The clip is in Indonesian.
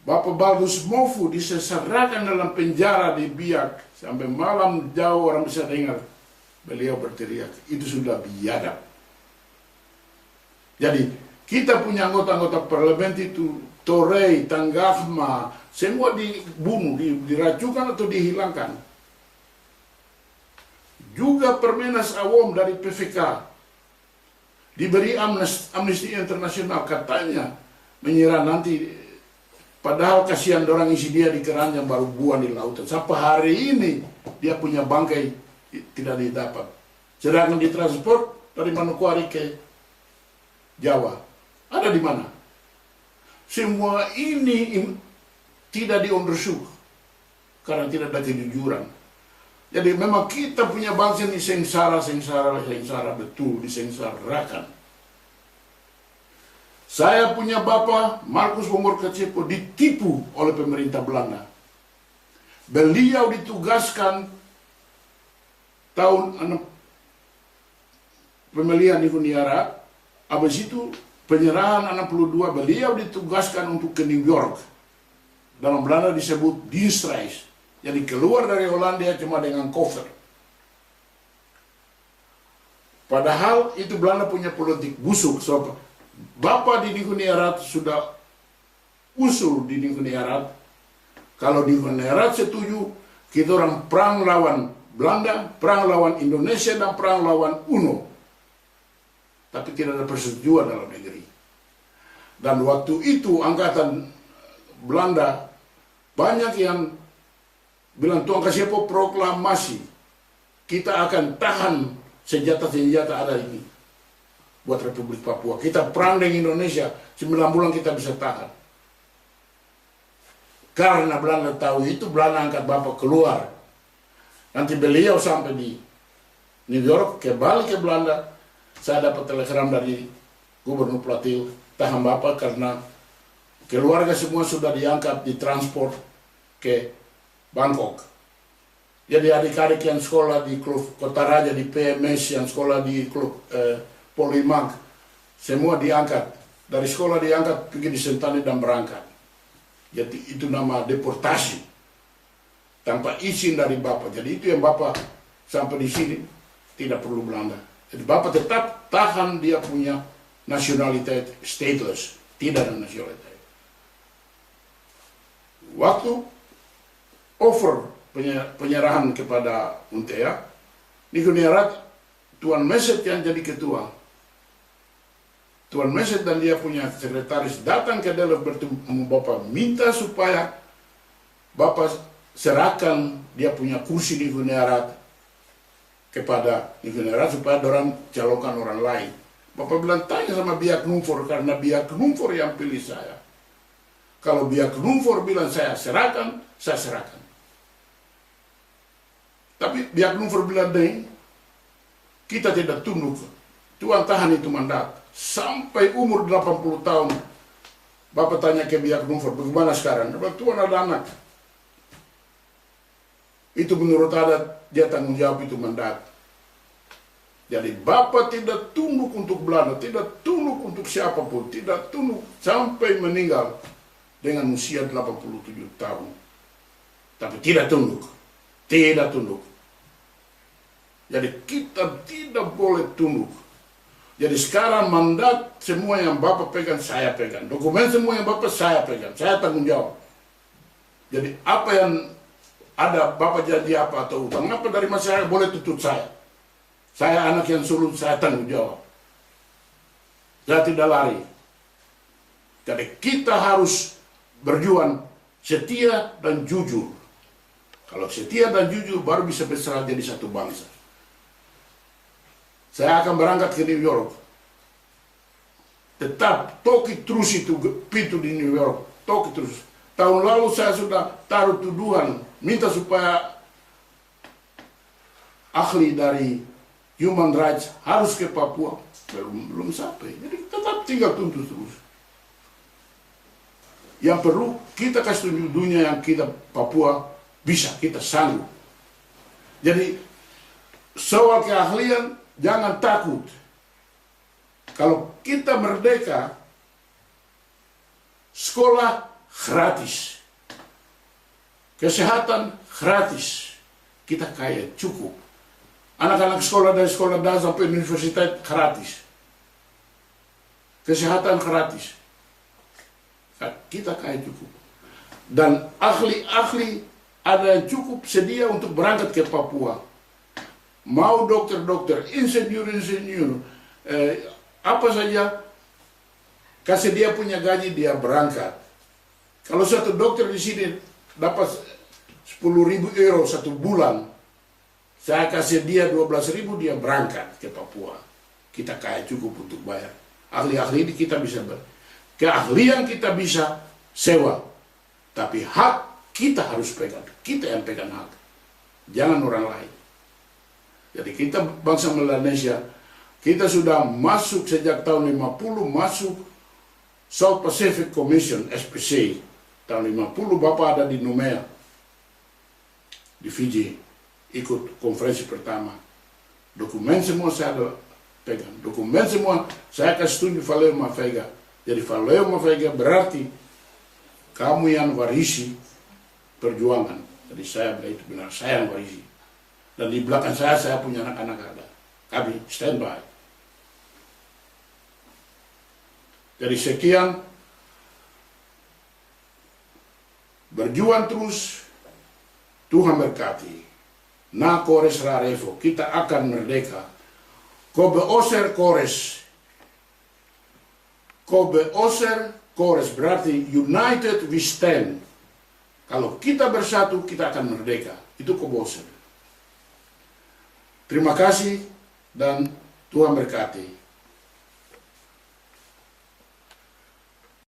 Bapak Baldus Mofu diseserakan dalam penjara di Biak. Sampai malam jauh orang bisa dengar beliau berteriak. Itu sudah biadab. Jadi kita punya anggota-anggota parlemen itu, Torei, Tanggafma, semua dibunuh, diracukan atau dihilangkan. Juga Permenas Awam dari PVK diberi Amnesty Internasional, katanya menyerah nanti. Padahal kasihan orang isi dia di keranjang baru buang di lautan. Sampai hari ini dia punya bangkai tidak didapat. Sedangkan ditransport dari Manokwari ke Jawa. Ada di mana? Semua ini tidak di-onderzoek karena tidak ada kejujuran. Jadi memang kita punya bangsa ini sengsara betul, disengsarakan. Saya punya bapak, Markus Bomor Kacepo, ditipu oleh pemerintah Belanda. Beliau ditugaskan tahun pemilihan di Huniara, habis itu penyerahan 62, beliau ditugaskan untuk ke New York. Dalam Belanda disebut dienstreis. Jadi keluar dari Hollandia cuma dengan koper. Padahal itu Belanda punya politik busuk. So, Bapak di Huniarat sudah usul di Huniarat. Kalau di Huniarat setuju, kita orang perang lawan Belanda, perang lawan Indonesia, dan perang lawan UNO. Tapi tidak ada persetujuan dalam negeri. Dan waktu itu angkatan Belanda banyak yang bilang, Tuan Kacepo proklamasi, kita akan tahan senjata-senjata ada ini buat Republik Papua. Kita perang dengan Indonesia, 9 bulan kita bisa tahan. Karena Belanda tahu itu, Belanda angkat Bapak keluar. Nanti beliau sampai di New York, kembali ke Belanda. Saya dapat telegram dari Gubernur Platil, tahan Bapak karena keluarga semua sudah diangkat, ditransport ke Bangkok. Jadi adik-adik yang sekolah di klub Kota Raja, di PMS, yang sekolah di klub Polimag, semua diangkat. Dari sekolah diangkat, pergi di Sentani dan berangkat. Jadi itu nama deportasi. Tanpa izin dari Bapak. Jadi itu yang Bapak sampai di sini tidak perlu Belanda. Jadi Bapak tetap tahan dia punya nasionalitas stateless. Tidak ada nasionalitas. Waktu over penyerahan kepada Untea, di Huniarat, Tuan Meset yang jadi ketua. Tuan Meset dan dia punya sekretaris datang ke Delok bertemu Bapak, minta supaya Bapak serahkan dia punya kursi di Huniarat kepada di Huniarat supaya orang calonkan orang lain. Bapak bilang, tanya sama Biak Numfor, karena Biak Numfor yang pilih saya. Kalau Biak Numfor bilang saya serahkan, saya serahkan. Tapi Biak Numfor bilang, kita tidak tunduk. Tuan tahan itu mandat. Sampai umur 80 tahun. Bapak tanya ke Biak Numfor, bagaimana sekarang? Bapak, Tuan ada anak. Itu menurut adat, dia tanggung jawab itu mandat. Jadi Bapak tidak tunduk untuk Belanda, tidak tunduk untuk siapapun, tidak tunduk sampai meninggal dengan usia 87 tahun. Tapi tidak tunduk. Tidak tunduk. Jadi kita tidak boleh tunduk. Jadi sekarang mandat semua yang Bapak pegang, saya pegang. Dokumen semua yang Bapak saya pegang. Saya tanggung jawab. Jadi apa yang ada Bapak janji apa atau utang apa dari masyarakat boleh tuntut saya. Saya anak yang sulung, saya tanggung jawab. Saya tidak lari. Jadi kita harus berjuang setia dan jujur. Kalau setia dan jujur baru bisa besar jadi satu bangsa. Saya akan berangkat ke New York. Tetap toki terus itu pintu di New York. Toki terus. Tahun lalu saya sudah taruh tuduhan. Minta supaya ahli dari Human Rights harus ke Papua. Belum sampai. Jadi tetap tinggal tuntut terus. Yang perlu kita kasih tunjuk dunia yang kita Papua bisa. Kita sanggup. Jadi soal keahlian, jangan takut. Kalau kita merdeka, sekolah gratis. Kesehatan gratis. Kita kaya cukup. Anak-anak sekolah dari sekolah dasar sampai universitas gratis. Kesehatan gratis. Kita kaya cukup. Dan ahli-ahli ada yang cukup sedia untuk berangkat ke Papua. Mau dokter-dokter, insinyur-insinyur, apa saja, kasih dia punya gaji, dia berangkat. Kalau satu dokter di sini dapat 10.000 euro satu bulan, saya kasih dia 12.000, dia berangkat ke Papua. Kita kaya cukup untuk bayar. Ahli-ahli ini kita bisa keahlian kita bisa sewa, tapi hak kita harus pegang. Kita yang pegang hak, jangan orang lain. Jadi kita bangsa Melanesia, kita sudah masuk sejak tahun 50, masuk South Pacific Commission, SPC. Tahun 50 Bapak ada di Numea, di Fiji, ikut konferensi pertama. Dokumen semua saya ada pegang. Dokumen semua saya kasih tunjuk Valeo Mafega. Jadi Valeo Mafega berarti kamu yang warisi perjuangan. Jadi saya bilang itu benar, saya yang warisi. Dan di belakang saya punya anak-anak ada. Kami standby. Jadi sekian, berjuang terus, Tuhan berkati. Na kores rarevo, kita akan merdeka. Kobe oser kores. Kobe oser kores berarti united we stand. Kalau kita bersatu, kita akan merdeka. Itu kobe oser. Terima kasih dan Tuhan berkati.